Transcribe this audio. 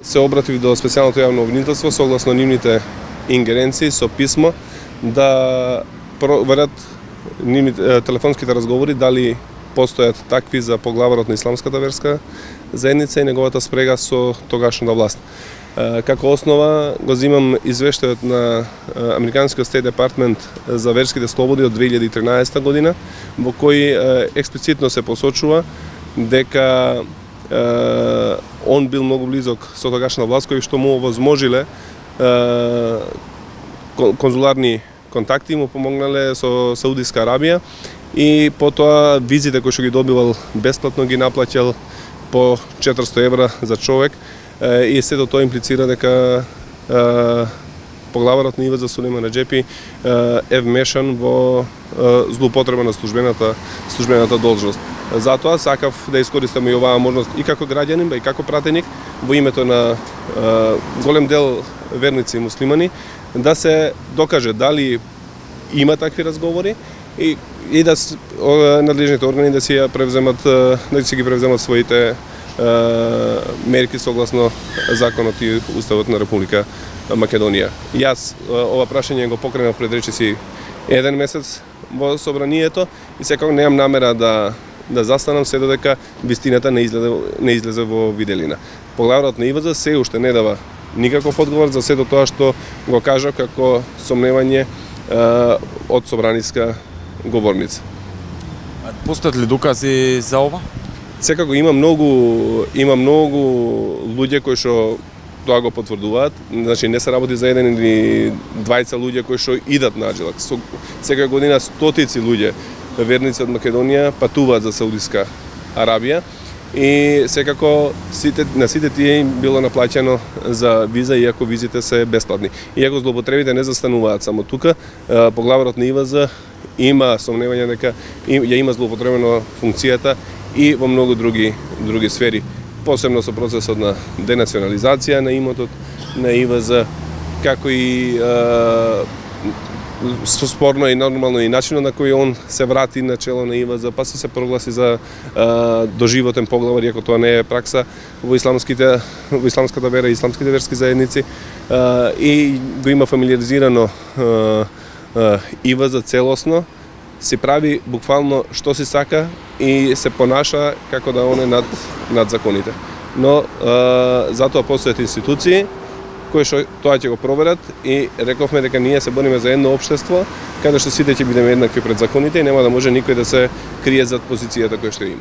Се обратив до специјалното јавно обвинителство согласно нивните ингеренции со писмо да проверат телефонските разговори дали постојат такви за поглаварот на исламската верска заедница и неговата спрега со тогашната власт. Како основа го земам извештајот на Американскиот Стейт Департмент за верските слободи од 2013 година, во кој експлицитно се посочува дека он бил многу близок со тогашната власт, кои што му овозможиле конзуларни контакти, му помогнале со Саудиска Арабија и потоа визите кои што ги добивал бесплатно ги наплаќал по 400 евра за човек и сето тоа имплицира дека поглаварот на ИВЗ Сулейман Реджепи е вмешан во злоупотреба на службената должност. Затоа сакав да искористам и оваа можност и како граѓанин, и како пратеник во името на голем дел верници муслимани да се докаже дали има такви разговори и да надлежните органи да си ги превземат своите мерки согласно законот и уставот на Република Македонија. Јас ова прашање го покренав пред речиси 1 месец во собранието и секако немам намера да застанам се додека вистината не излезе во виделина. Поглаварот на ИВЗ се уште не дава никаков одговор за сето тоа што го кажа како сомневање од собраниска говорница. Постојат ли докази за ова? Секако има многу луѓе кои што тоа го потврдуваат. Значи не се работи за еден или двајца луѓе кои што идат на Аџилак. Секоја година стотици луѓе верници од Македонија патуваат за Саудиска Арабија и секако на сите тие им било наплаќено за виза, иако визите се бесплатни. Иако злоупотребите не застануваат само тука, поглаварот на ИВЗ има сомневање дека ја има злоупотребено функцијата и во многу други сфери, посебно со процесот на денационализација на имотот на ИВЗ, како и спорно и нормално и начинот на кој он се врати на чело на ИВЗ, па се прогласи за доживотен поглавар, иако тоа не е пракса во исламската вера и исламските верски заедници, и го има фамилиаризирано ИВЗ целосно, си прави буквално што си сака и се понаша како да он е над законите. Но затоа постојат институции кои што тоа ќе го проверат и рековме дека ние се бориме за едно општество каде што сите ќе бидеме еднакви пред законите и нема да може никој да се крие зад позицијата која што има.